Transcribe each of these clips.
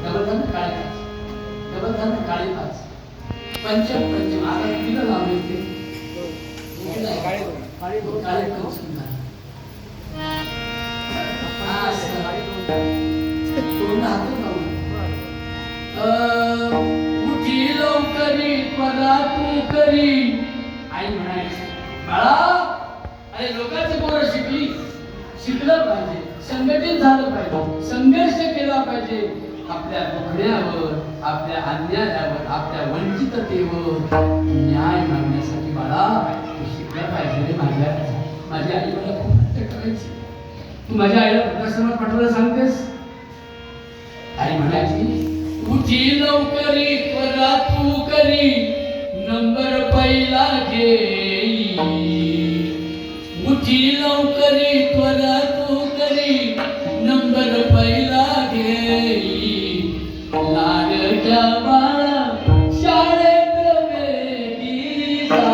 Double झालं काळे पाच, double झालं काळे पाच, पंचम पंचम आता कितीला लावले ते काळे पंचम झालं. उठी लवकरी त्वरा तू करी. आई म्हणायची बाळा, अरे लोकांची पोरं शिकलं पाहिजे, संघटित झालं पाहिजे, संघर्ष केला पाहिजे. आपल्या दुखण्यावर, आपल्या अन्यायावर, आपल्या वंचिततेवर न्याय मागण्यासाठी बाळा तू शिकला पाहिजे रे. माझी आई मला खूप हट्ट करायची. तू माझ्या आईला प्रदर्शनात पाठवायला सांगतेस. आई म्हणायची उठी लवकरी त्वरा तू करी, नंबर पहिला घेई. उठी लवकरी त्वरा तू करी, नंबर पहिला घेई. लाडक्या बाळा शाळेत वेगी जा.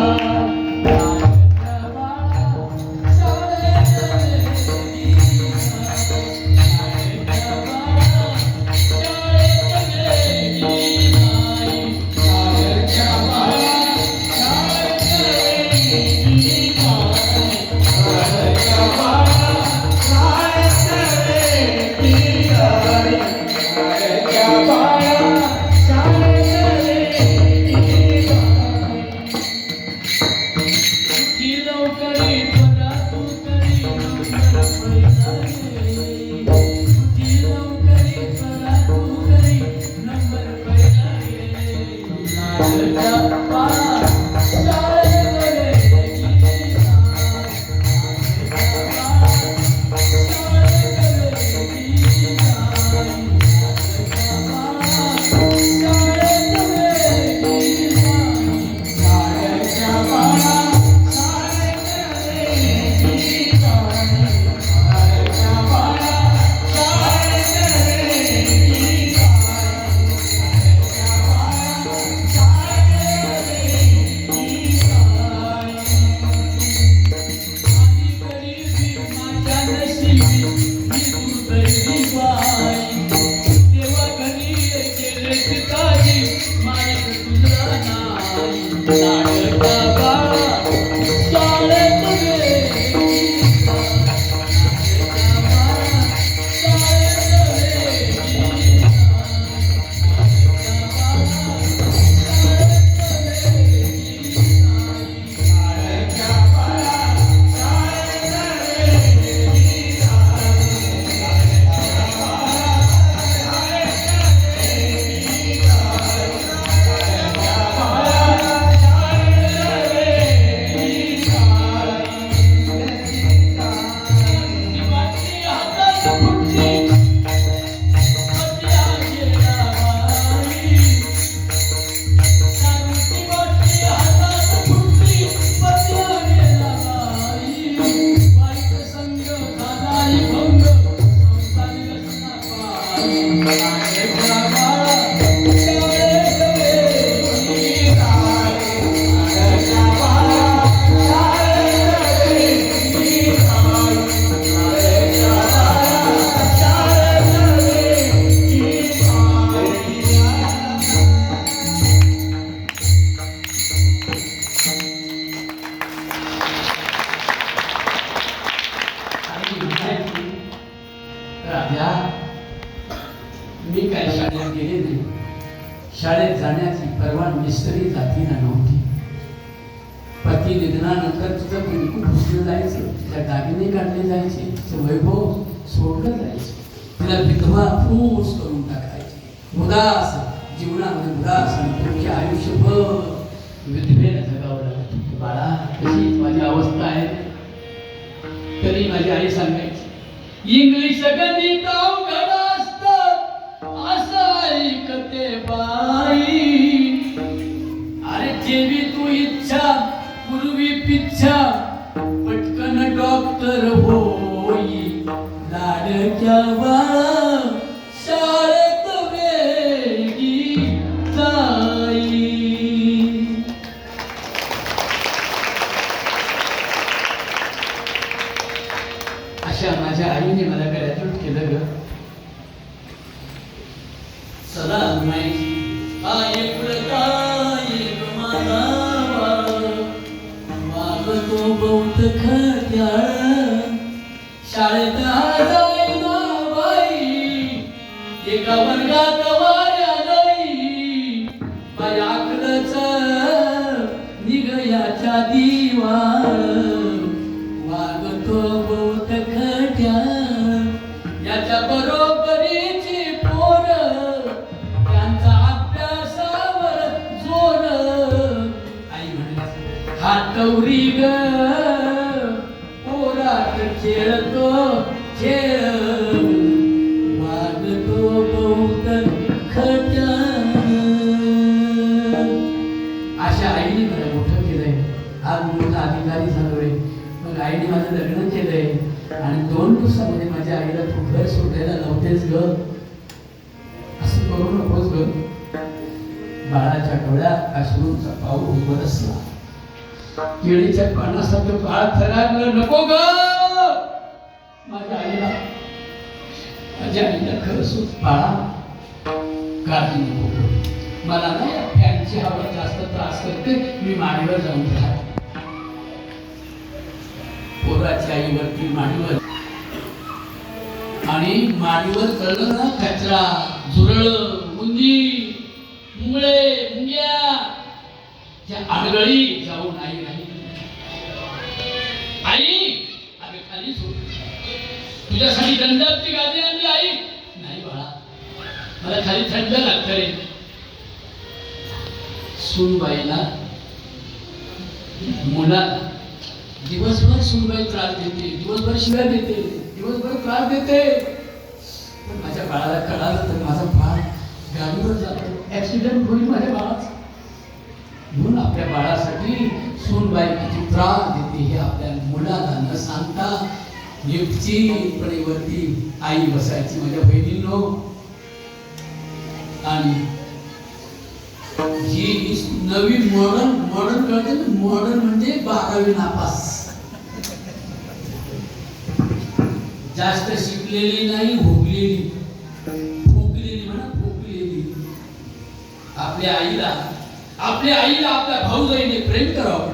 शाळेत जाण्याची परवानगी स्त्री जातीला नव्हती. पती निधनानंतर तिचं बिलकुल पुसलं जायचं, तिच्या दागिने काढले जायचे, तिचं वैभव सोडलं जायचं, तिला विधवा फूस करून टाकायची. उदास जीवनामध्ये उदास आणि तुमचे आयुष्यभर विधवेला जगावं लागतं. बाळा कशी माझी अवस्था आहे. तरी माझी आई सांगायची इंग्लिश गणित अवघड असतं असं ऐकते बाई. अरे जेवी तू इच्छा पूर्वी पिच्छा पटकन डॉक्टर होई. लाडक्या बाळा शाळेत वेगी जाई. अशा माझ्या आईने मला ग्रॅज्युएट केलं ग. चला म्हणायची एकुलता एक माझा वागतो बहुत खट्याळ शाळेत जाईना बाई एका वर्गात वाऱ्या नाही माझ्याकडच निगयाच्या दिवाळ वागतो बहुत खट्याळ याच्या बरोबरीची पोर त्यांचा अभ्यासावर जोर आई म्हणायची हातवरी ग पोरात खेळतो खेळ वागतो बहुत खट्याळ अशा आईने मला मोठं केलंय आज मोठा अधिकारी झालोय मग आईने माझं लग्न केलंय आणि 2 दिवसामध्ये माझ्या आईला तू घर सोडायला नव्हतेच ग असं करू नकोस ग बाळाच्या डोळ्यात अश्रूंचा पाऊस बरसला केळीच्या पानासारखं बाळ थरारलं नको ग माझ्या आईला खरं सुट बाळा काळजी नको मला ना या फॅनची हवा जास्त त्रास करते मी माडीवर जाऊन राहते पोराची आईवरती माडीवर आणि माडीवर कळलं ना कचरा झुरळ मुंगी मुंगळे मुंग्या त्या आडगळी जाऊन आई नाही आई अरे खाली सोड तुझ्यासाठी दंडाची गादी आणली आई नाही बाळा मला खाली थंड लागतं रे सूनबाईला मुलाला दिवसभर सूनबाई त्रास देते दिवसभर शिव्या देते दिवसभर त्रास देते पण माझ्या बाळाला कळालं तर माझा बाळ गाडीवर जातो ऍक्सिडेंट होईल माझ्या बाळाचा म्हणून आपल्या बाळासाठी सूनबाई किती त्रास देते हे आपल्या मुलाला न सांगता लिफ्टची पडीवरती आई बसायची माझ्या बहिणींनो आणि ही नवी मॉडर्न कळते मॉडर्न म्हणजे 12वी नापास जास्त शिकलेली नाही भोगलेली म्हणा भोगलेली आपल्या आईला आपल्या भाऊजाईने प्रेम करावं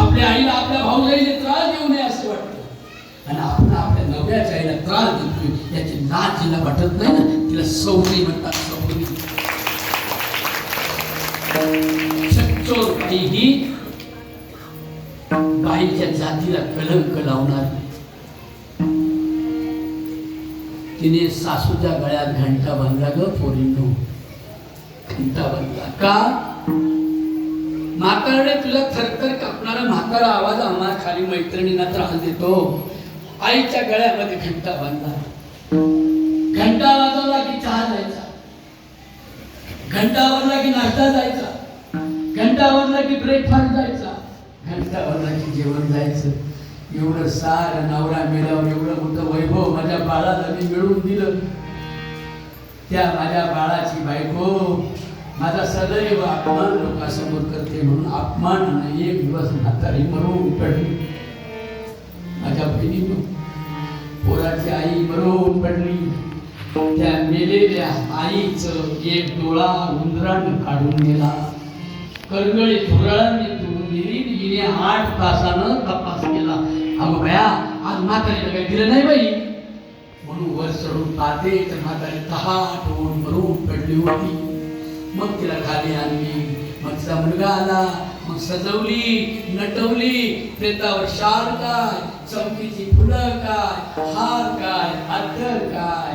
आपल्या आईला आपल्या भाऊजाईने त्रास देऊ नये असं वाटतं आणि आपण आपल्या नवऱ्याच्या आईला त्रास देतोय याची लाज जिला वाटत नाही ना तिला सौरी म्हणतात सौरी सच्चोर बाई ही बाईच्या जातीला कलंक लावणार तिने सासूच्या गळ्यात घंटा बांधला ग पोरींनो घंटा बांधला का म्हातारडे तुला थरथर कापणारा म्हातारा आवाज आम्हाला खाली मैत्रिणींना त्रास देतो आईच्या गळ्यामध्ये घंटा बांधला घंटा वाजवला की चहा जायचा घंटा वाजला की नाश्ता जायचा घंटा वाजला की ब्रेकफास्ट जायचा घंटा वाजला की जेवण जायचं एवढं सार नवरा मेल्यावर एवढं मोठं वैभव माझ्या बाळाला मी मिळवून दिलं त्या माझ्या बाळाची बायको माझा सदैव अपमान लोकांसमोर करते म्हणून अपमान एक दिवस म्हातारी मरून पडली माझ्या बहिणीनं पोराची आई मरून पडली त्या मेलेल्या आईचं एक डोळा उंदरानं काढून गेला करगळी धुरळांनी तोडून दिली हिने 8 तासानं तपास केला अगं बया आज म्हातारीला काही दिलं नाही बाई म्हणून वर चढून पाहते तर म्हातारी तहाट होऊन मरून पडली होती मग तिला खाली आणली मग तिचा मुलगा आला मग सजवली नटवली प्रेतावर शाल काय चमकीची फुलं काय हार काय अत्तर काय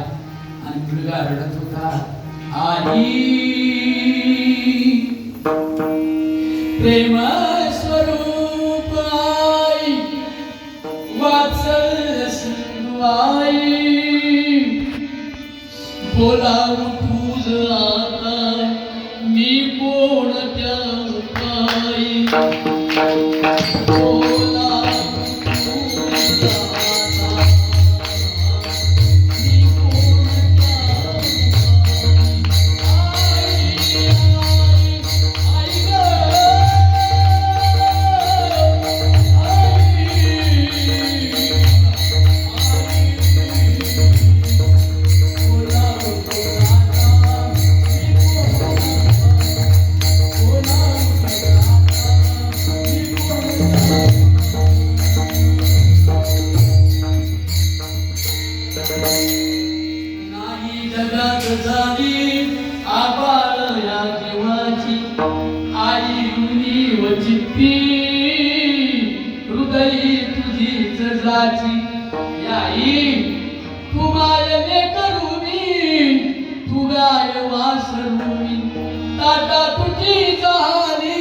आणि मुलगा रडत होता आई प्रेम स्वरूप आई वात्सल्य आई बोलावं तुझं आता मी कोणत्या पायी झाली आबाळ या जीवाची आई मुनी व चित्ती हृदयी तुझीच जाची याई तू मायने करूनी तू गाय वासरूनी ताटा तुझी झाली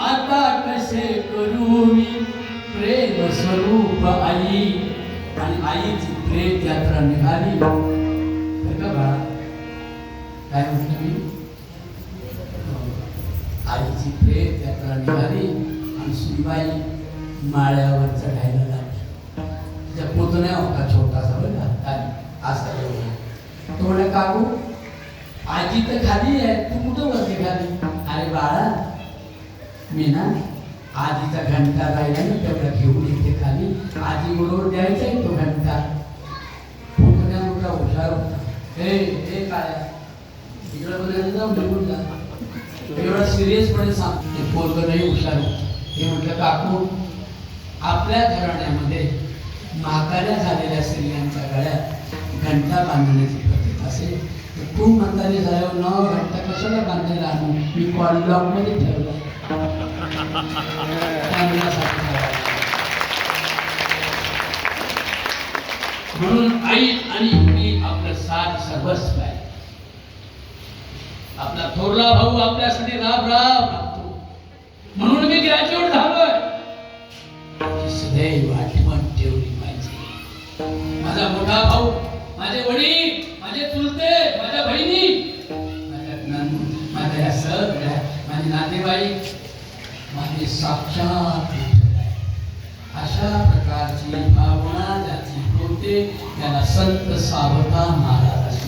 आता कसे करू मी प्रेम स्वरूप आई आणि आईची प्रेम यात्रा निघाली बरं का बाळा काय म्हटलं मी आईची प्रेम यात्रा निघाली आणि सुनबाई माळ्यावर चढायला लागली तिच्या पुतण्या होता छोटासा बघा काय असा एवढा तो म्हणे काकू आजी तर खाली आहे तू कुठं वरती खाली अरे बाळा मी ना आजीचा घंटा राहिला ना तेवढा घेऊन येते खाली आजी बरोबर द्यायचा आहे तो घंटा पुतण्या मोठा हुशार होता हे काय इकडे बोलायला जाऊ निघून जा एवढा सिरियसपणे सांगते पोरग नाही हुशार हे म्हटलं काकू आपल्या घराण्यामध्ये म्हाताऱ्या झालेल्या स्त्रियांच्या गळ्यात घंटा बांधण्याची पद्धत असेल तर तू म्हातारी झाल्यावर नवा घंटा कशाला बांधायला आणू मी कॉललॉक मध्ये ठेवला म्हणून आई आणि मी आपलं साथ सर्वस्व आहे आपला थोरला भाऊ आपल्यासाठी राब लागतो म्हणून मी ग्रॅज्युएट झालोय सदैव आठवण ठेवली पाहिजे माझा मोठा भाऊ माझे वडील माझे चुलते माझ्या बहिणी माझ्या सगळ्या माझे नातेवाईक माझे साक्षात अशा प्रकारची भावना ज्याची होते त्याला संत सावता महाराज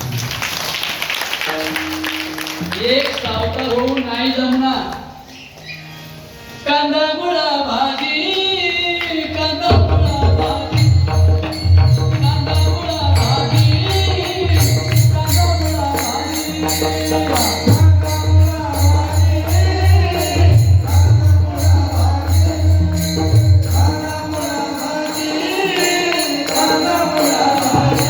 एक सावता होऊन नाही जमणार कांदा मुळा भाजी कांदा मुळा भाजी कांदा मुळा भाजी कांदा मुळा भाजी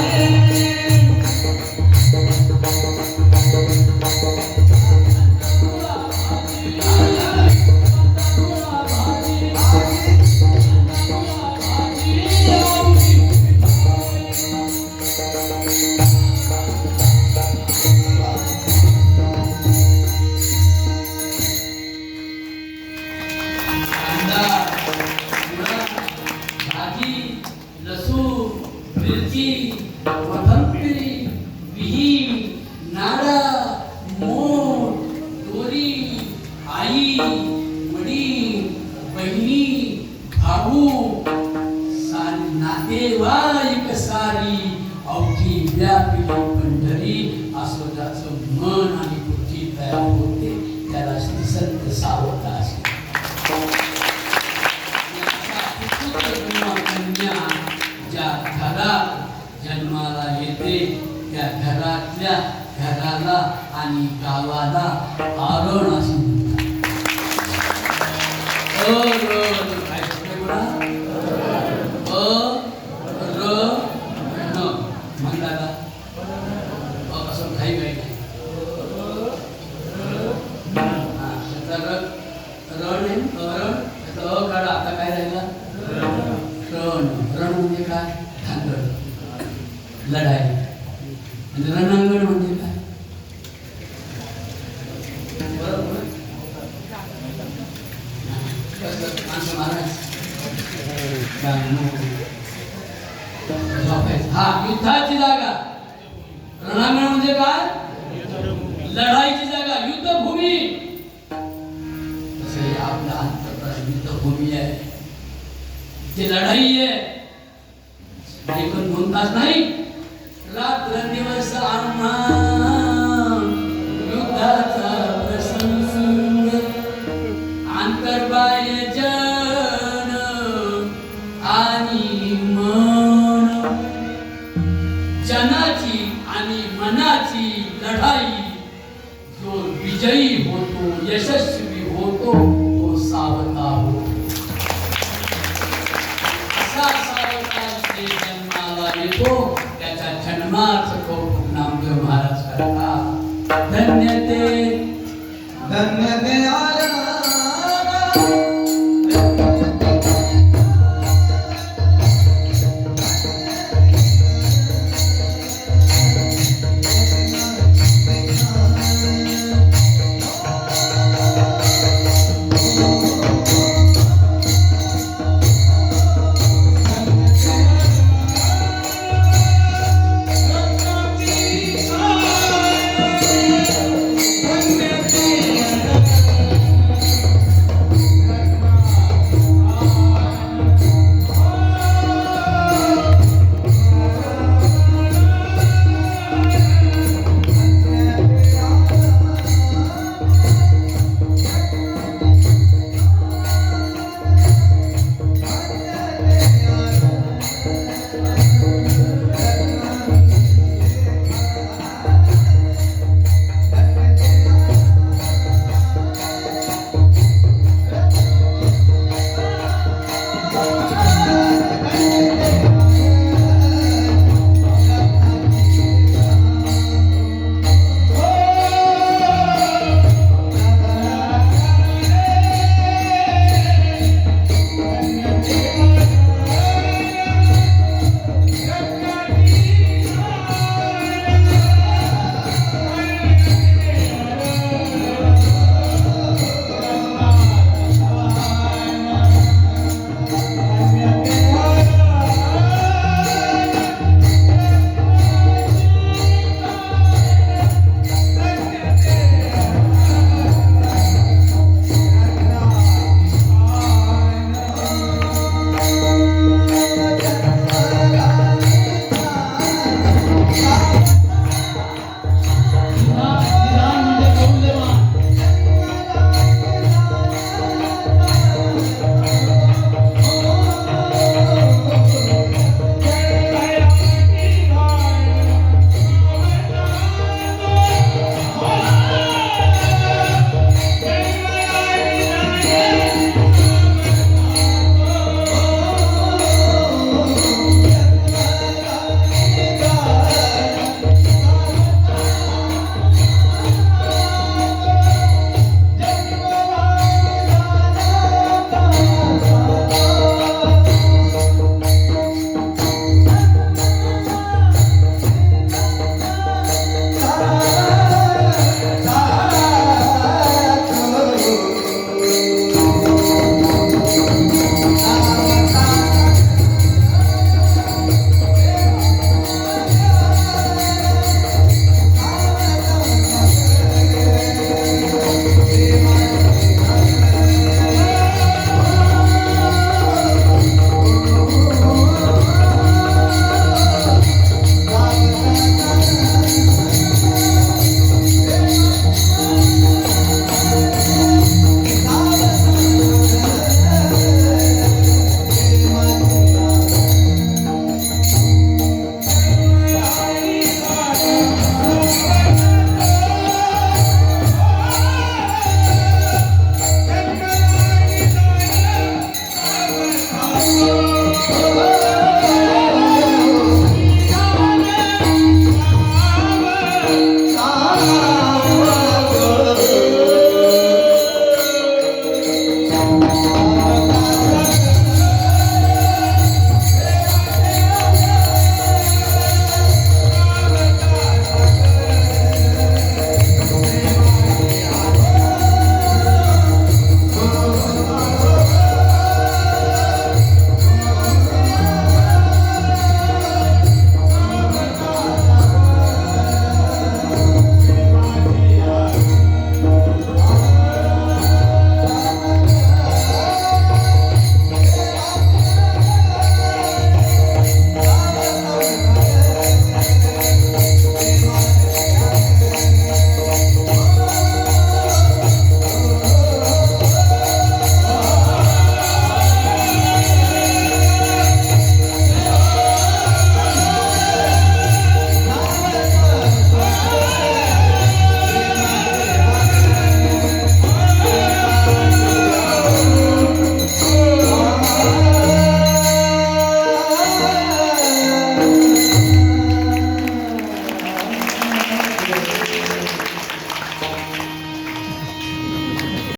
नातेवाईक सारी अवघी व्यापी पंढरी असं ज्याचं मन आणि बुद्धी तयार होते त्याला श्री संत सावता असे कन्या ज्या घरात जन्माला येते त्या घरातल्या घराला आणि गावाला आरण असे लढाई रणांगण म्हणजे काय बरोबर हा युद्धाची जागा रणांगण म्हणजे काय लढाईची जागा युद्धभूमी तसे आपला अंतःकरण युद्धभूमी आहे ते लढाई आहे पण 2 तास नाही रात्र दिवस आम्हा युद्धाचा प्रसंग आंतरबाह्य जन आणि मन जनाची आणि मनाची लढाई जो विजयी होतो यशस्वी होतो तो सावता होतो असा सावता जन्माला येतो त्याच्या जन्माचं कौतुक नामदेव महाराज धन्य ते